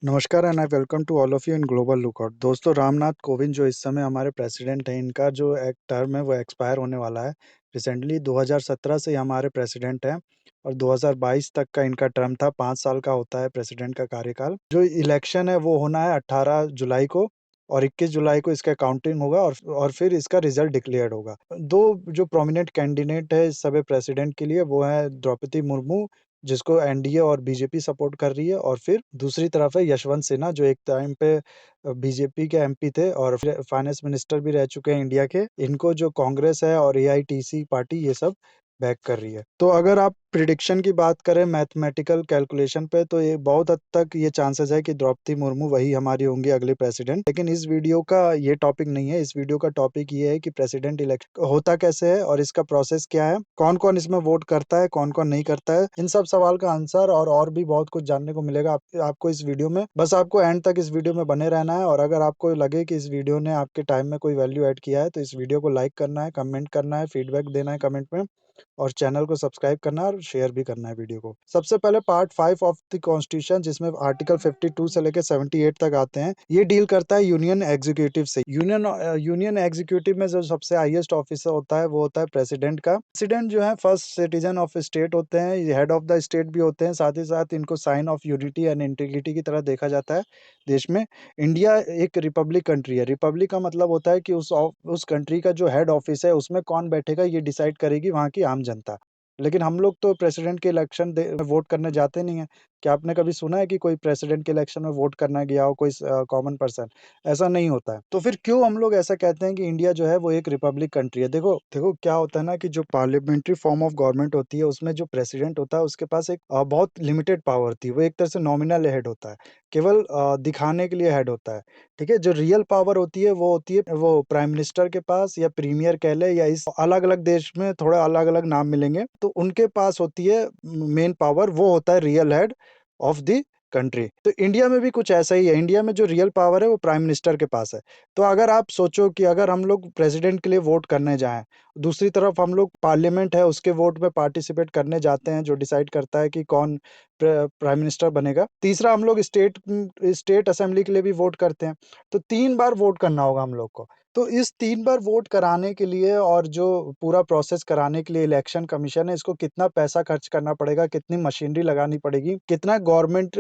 नमस्कार and I welcome to all of you in global lookout. दोस्तों, रामनाथ कोविंद जो इस समय हमारे प्रेसिडेंट हैं, इनका जो एक टर्म है वो एक्सपायर होने वाला है। रिसेंटली 2017 से ये हमारे प्रेसिडेंट हैं और 2022 तक का इनका टर्म था। 5 साल का होता है प्रेसिडेंट का कार्यकाल। जो इलेक्शन है वो होना है 18 जुलाई को और 21 जुलाई को इसका काउंटिंग होगा और फिर इसका रिजल्ट डिक्लेयर्ड होगा। 2 जो प्रोमिनेंट कैंडिडेट है इस समय प्रेसिडेंट के लिए वो है द्रौपदी मुर्मू, जिसको एनडीए और बीजेपी सपोर्ट कर रही है, और फिर दूसरी तरफ है यशवंत सिन्हा, जो एक टाइम पे बीजेपी के एमपी थे और फिर फाइनेंस मिनिस्टर भी रह चुके हैं इंडिया के। इनको जो कांग्रेस है और एआईटीसी पार्टी ये सब बैक कर रही है। तो अगर आप प्रिडिक्शन की बात करें मैथमेटिकल कैलकुलेशन पे, तो ये बहुत हद तक ये चांसेस है कि द्रौपदी मुर्मू वही हमारी होंगी अगली प्रेसिडेंट। लेकिन इस वीडियो का ये टॉपिक नहीं है। इस वीडियो का टॉपिक ये है कि प्रेसिडेंट इलेक्शन होता कैसे है और इसका प्रोसेस क्या है, कौन-कौन इसमें वोट करता है, कौन-कौन नहीं करता है। इन सब सवाल का आंसर और भी बहुत कुछ जानने को मिलेगा आपको इस वीडियो में। बस आपको एंड तक इस वीडियो में बने रहना है, और अगर आपको लगे कि इस वीडियो ने आपके टाइम में कोई वैल्यू ऐड किया है, तो इस वीडियो को लाइक करना है, कमेंट करना है, फीडबैक देना है कमेंट में, और चैनल को सब्सक्राइब करना है और शेयर भी करना है वीडियो को। सबसे पहले पार्ट 5 ऑफ द कॉन्स्टिट्यूशन, जिसमें आर्टिकल 52 से लेके 78 तक आते हैं, ये डील करता है यूनियन एग्जीक्यूटिव से। यूनियन एग्जीक्यूटिव में जो सबसे हाईएस्ट ऑफिसर होता है वो होता है प्रेसिडेंट का। प्रेसिडेंट जो है फर्स्ट सिटीजन ऑफ स्टेट होते हैं, ये हेड ऑफ द स्टेट भी होते हैं। साथ ही साथ इनको sign of unity and integrity की तरह देखा जाता है देश में। इंडिया एक रिपब्लिक कंट्री है। रिपब्लिक का मतलब होता है कि उस कंट्री का जो हेड ऑफिस है उसमें कौन बैठेगा ये डिसाइड करेगी वहाँ की आम जनता। लेकिन हम लोग तो प्रेसिडेंट के इलेक्शन वोट करने जाते नहीं हैं। क्या आपने कभी सुना है कि कोई प्रेसिडेंट के इलेक्शन में वोट करने गया हो, कोई कॉमन पर्सन? ऐसा नहीं होता है। तो फिर क्यों हम लोग ऐसा कहते हैं कि इंडिया जो है वो एक रिपब्लिक कंट्री है? देखो देखो क्या होता है ना, कि जो पार्लियामेंट्री फॉर्म ऑफ गवर्नमेंट होती है उसमें जो प्रेसिडेंट होता है उसके पास एक बहुत लिमिटेड पावर होती है। वो एक तरह से नॉमिनल हेड होता है, केवल दिखाने के लिए हेड होता है। ठीक है, जो रियल पावर होती है वो होती है वो प्राइम मिनिस्टर के पास, या प्रीमियर कह ले, या इस अलग अलग देश में थोड़ा अलग अलग नाम मिलेंगे, तो उनके पास होती है मेन पावर। वो होता है real head of the country. तो इंडिया में भी कुछ ऐसा ही है। इंडिया में जो रियल पावर है वो प्राइम मिनिस्टर के पास है। तो अगर आप सोचो कि अगर हम लोग प्रेसिडेंट के लिए वोट करने जाएं, दूसरी तरफ हम लोग पार्लियामेंट है उसके वोट में पार्टिसिपेट करने जाते हैं, जो डिसाइड करता है कि कौन प्राइम मिनिस्टर बनेगा। तीसरा, हम लोग स्टेट असेंबली के लिए भी वोट करते हैं। तो 3 बार वोट करना होगा हम लोग को। तो इस 3 बार वोट कराने के लिए और जो पूरा प्रोसेस कराने के लिए इलेक्शन कमीशन है, इसको कितना पैसा खर्च करना पड़ेगा, कितनी मशीनरी लगानी पड़ेगी, कितना गवर्नमेंट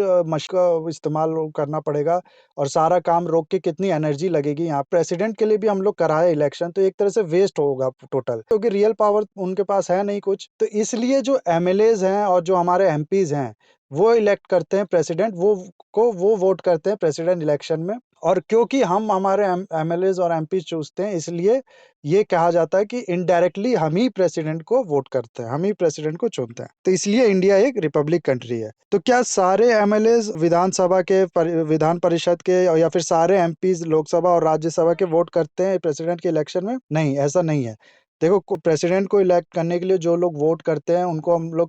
का इस्तेमाल करना पड़ेगा, और सारा काम रोक के कितनी एनर्जी लगेगी यहाँ। प्रेसिडेंट के लिए भी हम लोग कराए इलेक्शन तो एक तरह से वेस्ट होगा टोटल, क्योंकि रियल पावर उनके पास है नहीं कुछ। तो इसलिए जो एमएलएज हैं और जो हमारे एमपीज हैं वो इलेक्ट करते हैं प्रेसिडेंट, वो वोट करते हैं प्रेसिडेंट इलेक्शन में। और क्योंकि हम हमारे एमएलएज और एमपी चूजते हैं, इसलिए ये कहा जाता है कि इनडायरेक्टली हम ही प्रेसिडेंट को वोट करते हैं, हम ही प्रेसिडेंट को चुनते हैं। तो इसलिए इंडिया एक रिपब्लिक कंट्री है। तो क्या सारे एमएलएज विधानसभा के विधान परिषद के या फिर सारे एमपीज लोकसभा और राज्यसभा के वोट करते हैं प्रेसिडेंट के इलेक्शन में? नहीं, ऐसा नहीं है। देखो, प्रेसिडेंट को इलेक्ट करने के लिए जो लोग वोट करते हैं उनको हम लोग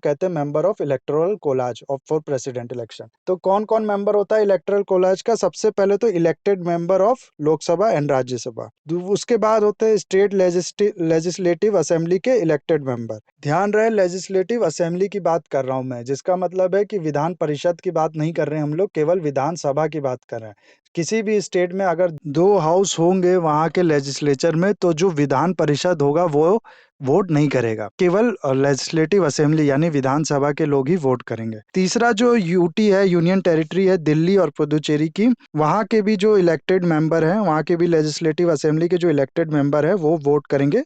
कहते हैं member of electoral collage of for president election. तो कौन कौन मेंबर होता है इलेक्टोरल कोलाज का? सबसे पहले तो elected member of Lok Sabha and Rajya Sabha. उसके बाद होते हैं स्टेट लेजिस्लेटिव असेंबली के इलेक्टेड मेंबर। ध्यान रहे, लेजिस्लेटिव असेंबली की बात कर रहा हूं मैं, जिसका मतलब है कि विधान परिषद की बात नहीं कर रहे हैं हम लोग, केवल विधानसभा की बात कर रहे हैं। किसी भी स्टेट में अगर 2 हाउस होंगे वहाँ के लेजिस्लेचर में, तो जो विधान परिषद होगा वो वोट नहीं करेगा, केवल लेजिस्लेटिव असेंबली यानी विधानसभा के लोग ही वोट करेंगे। तीसरा, जो यूटी है, यूनियन टेरिटरी है दिल्ली और पुदुचेरी की, वहाँ के भी जो इलेक्टेड मेंबर हैं, वहाँ के भी लेजिस्लेटिव असेंबली के जो इलेक्टेड मेंबर हैं वो वोट करेंगे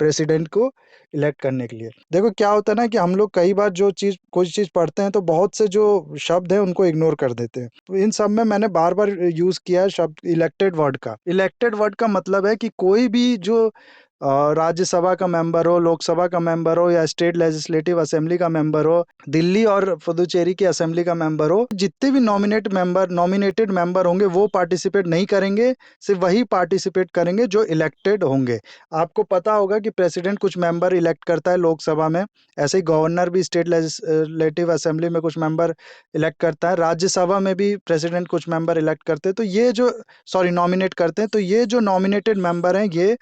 प्रेसिडेंट को इलेक्ट करने के लिए। देखो क्या होता है ना, कि हम लोग कई बार कोई चीज पढ़ते हैं तो बहुत से जो शब्द हैं उनको इग्नोर कर देते हैं। तो इन सब में मैंने बार बार यूज किया है शब्द इलेक्टेड वर्ड का। इलेक्टेड वर्ड का मतलब है कि कोई भी जो राज्यसभा का मेंबर हो, लोकसभा का मेंबर हो, या स्टेट लेजिस्लेटिव असेंबली का मेंबर हो, दिल्ली और पुदुचेरी की असेंबली का मेंबर हो, जितने भी नॉमिनेटेड मेंबर होंगे वो पार्टिसिपेट नहीं करेंगे। सिर्फ वही पार्टिसिपेट करेंगे जो इलेक्टेड होंगे। आपको पता होगा कि प्रेसिडेंट कुछ मेंबर इलेक्ट करता है लोकसभा में, ऐसे ही गवर्नर भी स्टेट लेजिस्लेटिव असेंबली में कुछ मेंबर इलेक्ट करता है, राज्यसभा में भी प्रेसिडेंट कुछ मेंबर इलेक्ट करते हैं। तो ये जो नॉमिनेट करते हैं, तो ये जो नॉमिनेटेड मेंबर हैं ये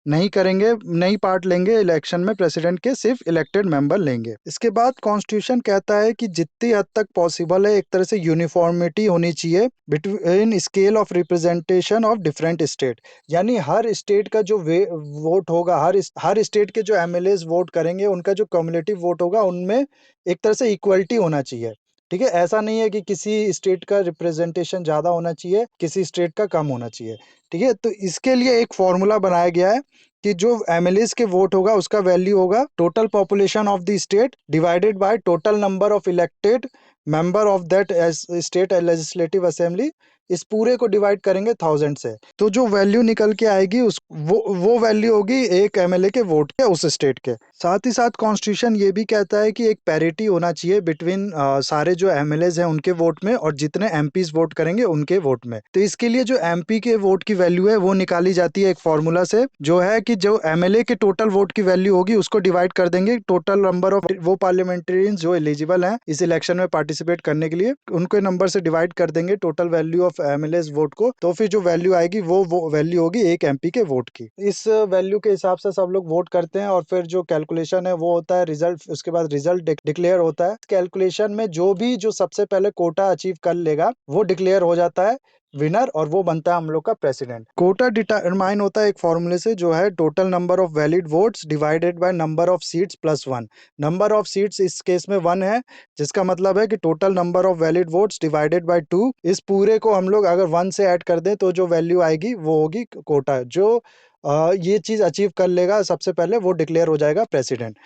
नहीं करेंगे, नहीं पार्ट लेंगे इलेक्शन में, प्रेसिडेंट के सिर्फ इलेक्टेड मेंबर लेंगे। इसके बाद कॉन्स्टिट्यूशन कहता है कि जितनी हद तक पॉसिबल है एक तरह से यूनिफॉर्मिटी होनी चाहिए between scale of representation of different state. यानी हर स्टेट का जो वोट होगा, हर स्टेट के जो एमएलएज वोट करेंगे उनका जो कम्युलेटिव वोट होगा उनमें एक तरह से इक्वलिटी होना चाहिए। ठीक है, ऐसा नहीं है कि किसी स्टेट का रिप्रेजेंटेशन ज्यादा होना चाहिए, किसी स्टेट का कम होना चाहिए। ठीक है, तो इसके लिए एक फॉर्मूला बनाया गया है कि जो एमएलएस के वोट होगा उसका वैल्यू होगा total population of the state divided by total number of elected member of that state legislative assembly. इस पूरे को डिवाइड करेंगे 1000 से, तो जो वैल्यू निकल के आएगी उस वो वैल्यू होगी एक एमएलए के वोट के उस स्टेट के। साथ ही साथ कॉन्स्टिट्यूशन ये भी कहता है कि एक पैरिटी होना चाहिए बिटवीन सारे जो एमएलएज हैं उनके वोट में और जितने एमपीज वोट करेंगे उनके वोट में। तो इसके लिए जो एमपी के वोट की वैल्यू है वो निकाली जाती है एक फॉर्मूला से, जो है कि जो एमएलए के टोटल वोट की वैल्यू होगी उसको डिवाइड कर देंगे टोटल नंबर ऑफ वो पार्लियामेंटेरियंस जो एलिजिबल हैं इस इलेक्शन में पार्टिसिपेट करने के लिए, उनके नंबर से डिवाइड कर देंगे total value of MLAs vote को। तो फिर जो वैल्यू आएगी वो वैल्यू होगी एक एमपी के वोट की। इस वैल्यू के हिसाब से सब लोग वोट करते हैं और फिर जो कैलकुलेशन है वो होता है रिजल्ट, उसके बाद रिजल्ट डिक्लेयर होता है। कैलकुलेशन में जो सबसे पहले कोटा अचीव कर लेगा वो डिक्लेयर हो जाता है विनर और वो बनता है हम लोग का प्रेसिडेंट। कोटा डिटरमाइन होता है एक फॉर्मूले से, जो है total number of valid votes divided by number of seats plus 1। Number of seats इस केस में 1 है, जिसका मतलब है कि total number of valid votes divided by 2। इस पूरे को हम लोग अगर 1 से ऐड कर दें तो जो वैल्यू आएगी वो होगी कोटा। जो ये चीज अचीव कर लेगा सबसे पहले वो डिक्लेयर हो जाएगा प्रेसिडेंट।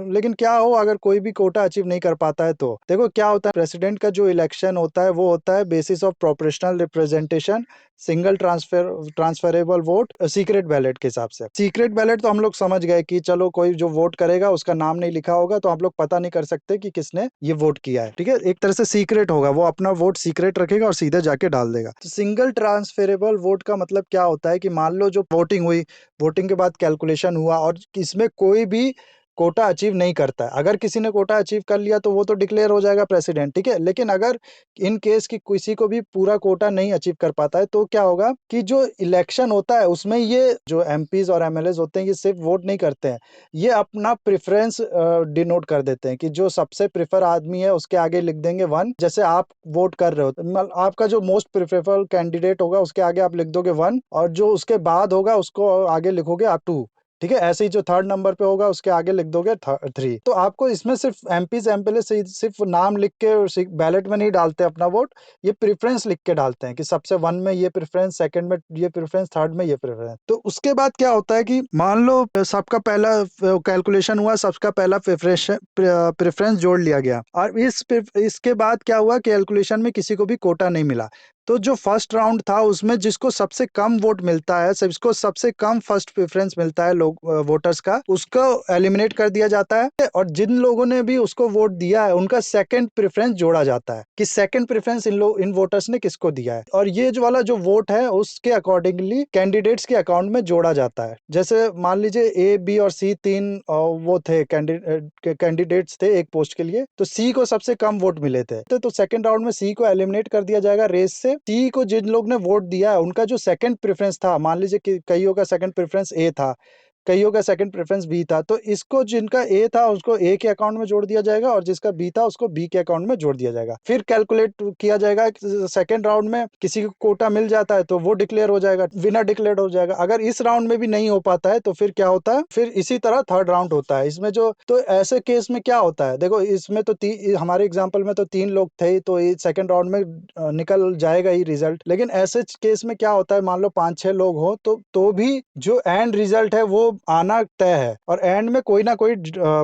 लेकिन क्या हो अगर कोई भी कोटा अचीव नहीं कर पाता है, तो देखो क्या होता है, प्रेसिडेंट का जो इलेक्शन होता है वो होता है basis of proportional representation, single transferable vote, secret ballot के हिसाब से। सीक्रेट बैलेट तो हम लोग समझ गए कि चलो कोई जो वोट करेगा उसका नाम नहीं लिखा होगा तो आप लोग पता नहीं कर सकते कि किसने ये वोट किया है। ठीक है, एक तरह से सीक्रेट होगा, वो अपना वोट सीक्रेट रखेगा और सीधे जाके डाल देगा। तो सिंगल ट्रांसफरेबल वोट का मतलब क्या होता है कि मान लो जो वोटिंग हुई, वोटिंग के बाद कैलकुलेशन हुआ और इसमें कोई भी कोटा अचीव नहीं करता है, अगर किसी ने कोटा अचीव कर लिया तो वो तो डिक्लेयर हो जाएगा प्रेसिडेंट। ठीक है, लेकिन अगर इन केस की किसी को भी पूरा कोटा नहीं अचीव कर पाता है तो क्या होगा कि जो इलेक्शन होता है उसमें ये जो एमपीज और एमएलएज होते हैं ये सिर्फ वोट नहीं करते हैं, ये अपना प्रेफरेंस डिनोट कर देते हैं कि जो सबसे प्रेफर आदमी है उसके आगे लिख देंगे 1। जैसे आप वोट कर रहे हो तो आपका जो मोस्ट प्रेफरेबल कैंडिडेट होगा उसके आगे आप लिख दोगे 1 और जो उसके बाद होगा उसको आगे लिखोगे आप 2। ठीक है, ऐसे ही जो थर्ड नंबर पे होगा उसके आगे लिख दोगे 3। तो आपको इसमें सिर्फ एमपीज एमएलए से सिर्फ नाम लिख के बैलेट में नहीं डालते अपना वोट, ये प्रेफरेंस लिख के डालते हैं कि सबसे 1 में ये प्रेफरेंस, सेकंड में ये प्रेफरेंस, थर्ड में ये प्रेफरेंस। तो उसके बाद क्या होता है कि मान लो सबका पहला कैलकुलेशन हुआ, सबका पहला प्रेफरेंस जोड़ लिया गया और इसके बाद क्या हुआ, कैलकुलेशन में किसी को भी कोटा नहीं मिला। तो जो फर्स्ट राउंड था उसमें जिसको सबसे कम वोट मिलता है, जिसको सबसे कम फर्स्ट प्रेफरेंस मिलता है लोग वोटर्स का, उसको एलिमिनेट कर दिया जाता है और जिन लोगों ने भी उसको वोट दिया है उनका सेकंड प्रेफरेंस जोड़ा जाता है कि सेकंड प्रेफरेंस इन वोटर्स ने किसको दिया है, और ये जो वाला जो वोट है उसके अकॉर्डिंगली कैंडिडेट्स के अकाउंट में जोड़ा जाता है। जैसे मान लीजिए ए बी और सी 3 वो थे कैंडिडेट्स थे एक पोस्ट के लिए, तो सी को सबसे कम वोट मिले थे तो सेकंड राउंड में सी को एलिमिनेट कर दिया जाएगा रेस से। सी को जिन लोग ने वोट दिया है उनका जो सेकंड प्रेफरेंस था, मान लीजिए कि कईयों का सेकंड प्रेफरेंस ए था, कईयों का सेकंड प्रेफरेंस बी था, तो इसको जिनका ए था उसको ए के अकाउंट में जोड़ दिया जाएगा और जिसका बी था उसको बी के अकाउंट में जोड़ दिया जाएगा। फिर कैलकुलेट किया जाएगा, सेकंड राउंड में किसी को कोटा मिल जाता है तो वो डिक्लेयर हो जाएगा, विनर डिक्लेयर हो जाएगा। अगर इस राउंड में भी नहीं हो पाता है तो फिर क्या होता है, फिर इसी तरह थर्ड राउंड होता है इसमें जो। तो ऐसे केस में क्या होता है, देखो इसमें तो हमारे एग्जाम्पल में तो 3 लोग थे तो सेकंड राउंड में निकल जाएगा ही रिजल्ट। लेकिन ऐसे केस में क्या होता है, मान लो 5-6 लोग हो तो भी जो एंड रिजल्ट है वो आना तय है और एंड में कोई ना कोई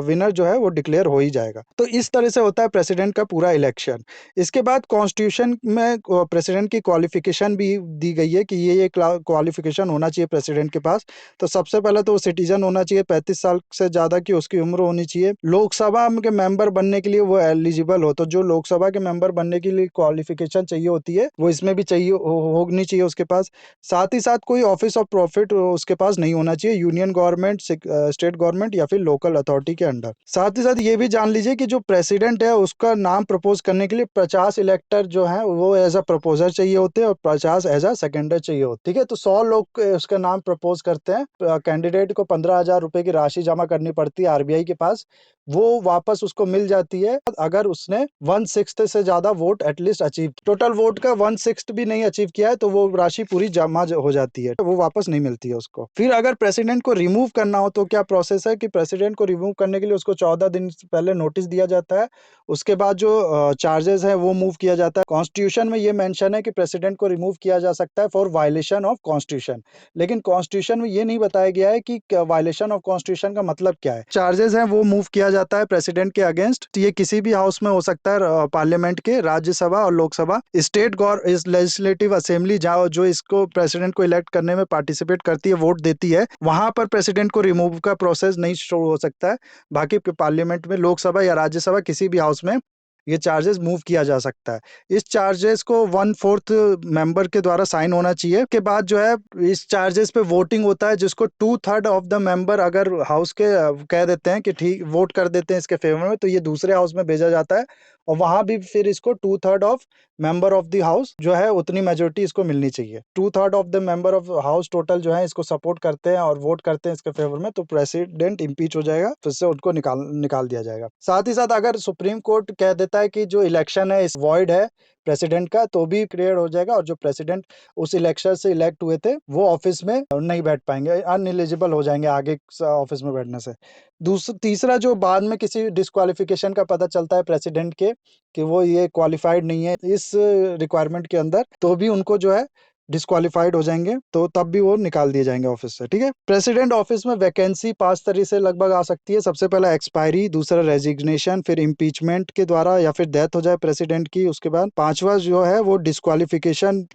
विनर जो है वो डिक्लेयर हो ही जाएगा। तो इस तरह से होता है प्रेसिडेंट का पूरा इलेक्शन। इसके बाद कॉन्स्टिट्यूशन में प्रेसिडेंट की क्वालिफिकेशन भी दी गई है कि ये क्वालिफिकेशन होना चाहिए प्रेसिडेंट के पास। तो सबसे पहले तो वो सिटीजन होना चाहिए, 35 साल से ज्यादा की उसकी उम्र होनी चाहिए, लोकसभा के मेंबर बनने के लिए वो एलिजिबल हो। तो जो लोकसभा के मेंबर बनने के लिए क्वालिफिकेशन चाहिए होती है वो इसमें भी चाहिए होनी चाहिए उसके पास। साथ ही साथ कोई ऑफिस ऑफ प्रॉफिट उसके पास नहीं होना चाहिए, यूनियन गवर्नमेंट, स्टेट गवर्नमेंट या फिर लोकल अथॉरिटी के अंडर। साथ ही साथ ये भी जान लीजिए कि जो प्रेसिडेंट है उसका नाम प्रपोज करने के लिए 50 इलेक्टर जो है वो एज अ प्रपोजर चाहिए होते हैं और 50 एज अ सेकेंडर चाहिए होते, ठीक है। तो 100 लोग उसका नाम प्रपोज करते हैं। कैंडिडेट को 15,000 रुपए की राशि जमा करनी पड़ती है आरबीआई के पास, वो वापस उसको मिल जाती है अगर उसने 1/6 से ज्यादा vote at least achieve, total vote का 1/6 भी नहीं अचीव किया है तो वो राशि पूरी जमा हो जाती है, वो वापस नहीं मिलती है उसको। फिर अगर प्रेसिडेंट को रिमूव करना हो तो क्या प्रोसेस है कि प्रेसिडेंट को रिमूव करने के लिए उसको 14 दिन पहले नोटिस दिया जाता है। उसके बाद जो चार्जेस है वो मूव किया जाता है। कॉन्स्टिट्यूशन में ये मेंशन है कि प्रेसिडेंट को रिमूव किया जा सकता है फॉर वायलेशन ऑफ कॉन्स्टिट्यूशन, लेकिन कॉन्स्टिट्यूशन में ये नहीं बताया गया है कि वायलेशन ऑफ कॉन्स्टिट्यूशन का मतलब क्या है। चार्जेस हैं वो मूव किया जाता है प्रेसिडेंट के अगेंस्ट। ये किसी भी हाउस में हो सकता है, पार्लियामेंट के, राज्यसभा और लोकसभा। स्टेट लेजिस्लेटिव असेंबली जहाँ जो इसको प्रेसिडेंट को इलेक्ट करने में पार्टिसिपेट करती है, वोट देती है, वहां पर प्रेसिडेंट को रिमूव का प्रोसेस नहीं शुरू हो सकता है। बाकी पार्लियामेंट में, लोकसभा या राज्यसभा, किसी भी हाउस में ये चार्जेस मूव किया जा सकता है। इस चार्जेस को 1/4 मेंबर के द्वारा साइन होना चाहिए। के बाद जो है इस चार्जेस पे वोटिंग होता है, जिसको 2/3 ऑफ द मेंबर अगर हाउस के कह देते हैं कि ठीक वोट कर देते हैं इसके फेवर में, तो ये दूसरे हाउस में भेजा जाता है और वहां भी फिर इसको 2/3 of member of the house जो है उतनी मेजोरिटी इसको मिलनी चाहिए। 2/3 of the member of house total जो है इसको सपोर्ट करते हैं और वोट करते हैं इसके फेवर में, तो प्रेसिडेंट इम्पीच हो जाएगा, फिर से उनको निकाल दिया जाएगा। साथ ही साथ अगर सुप्रीम कोर्ट कह देता है कि जो इलेक्शन है इस वॉइड है प्रेसिडेंट का, तो भी क्लियर हो जाएगा और जो प्रेसिडेंट उस इलेक्शन से इलेक्ट हुए थे वो ऑफिस में नहीं बैठ पाएंगे, अनएलिजिबल हो जाएंगे आगे ऑफिस में बैठने से। तीसरा, जो बाद में किसी डिस्क्वालिफिकेशन का पता चलता है प्रेसिडेंट के कि वो ये क्वालिफाइड नहीं है इस रिक्वायरमेंट के अंदर, तो भी उनको जो है डिस्क्वालिफाइड हो जाएंगे, तो तब भी वो निकाल दिए जाएंगे ऑफिस से, ठीक है। प्रेसिडेंट ऑफिस में वैकेंसी 5 तरीके से लगभग आ सकती है। सबसे पहला एक्सपायरी, दूसरा रेजिग्नेशन, फिर इम्पीचमेंट के द्वारा या फिर डेथ हो जाए प्रेसिडेंट की, उसके बाद पांचवा जो है वो डिस्क्वालिफिकेशन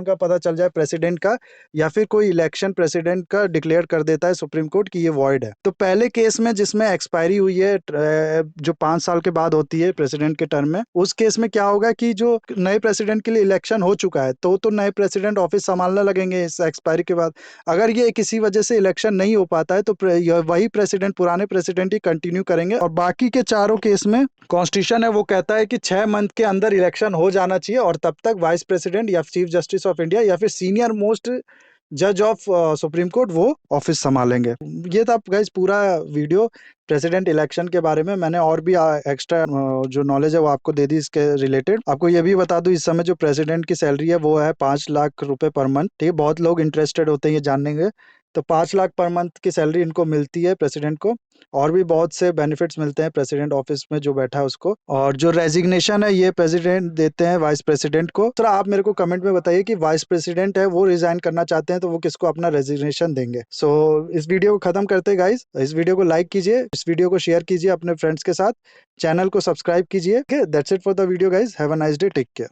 का पता चल जाए प्रेसिडेंट का, या फिर कोई इलेक्शन प्रेसिडेंट का डिक्लेयर कर देता है सुप्रीम कोर्ट की ये वॉइड है। तो पहले केस में जिसमें एक्सपायरी हुई है जो 5 साल के बाद होती है प्रेसिडेंट के टर्म में, उस केस में क्या होगा कि जो नए प्रेसिडेंट के लिए इलेक्शन हो चुका है तो नए प्रेसिडेंट ऑफिस संभालने लगेंगे इस एक्सपायरी के बाद। अगर ये किसी वजह से इलेक्शन नहीं हो पाता है तो वही प्रेसिडेंट, पुराने प्रेसिडेंट ही कंटिन्यू करेंगे। और बाकी के चारों केस में कॉन्स्टिट्यूशन है वो कहता है कि 6 मंथ के अंदर इलेक्शन हो जाना चाहिए और तब तक वाइस प्रेसिडेंट या चीफ जस्टिस ऑफ इंडिया या फिर सीनियर मोस्ट जज ऑफ सुप्रीम कोर्ट वो ऑफिस संभालेंगे। ये था गाइस पूरा वीडियो प्रेसिडेंट इलेक्शन के बारे में। मैंने और भी एक्स्ट्रा जो नॉलेज है वो आपको दे दी इसके रिलेटेड। आपको ये भी बता दूं, इस समय जो प्रेसिडेंट की सैलरी है वो है 5 लाख रुपए पर मंथ, ठीक है। बहुत लोग इंटरेस्टेड होते हैं ये जानने के, तो 5 लाख पर मंथ की सैलरी इनको मिलती है प्रेसिडेंट को। और भी बहुत से बेनिफिट्स मिलते हैं प्रेसिडेंट ऑफिस में जो बैठा है उसको। और जो रेजिग्नेशन है ये प्रेसिडेंट देते हैं वाइस प्रेसिडेंट को। सर आप मेरे को कमेंट में बताइए कि वाइस प्रेसिडेंट है वो रिजाइन करना चाहते हैं तो वो किसको अपना रेजिग्नेशन देंगे। सो इस वीडियो को खत्म करते हैं गाइस। इस वीडियो को लाइक कीजिए, इस वीडियो को शेयर कीजिए अपने फ्रेंड्स के साथ, चैनल को सब्सक्राइब कीजिए। That's it for the video guys, have a nice day, take care.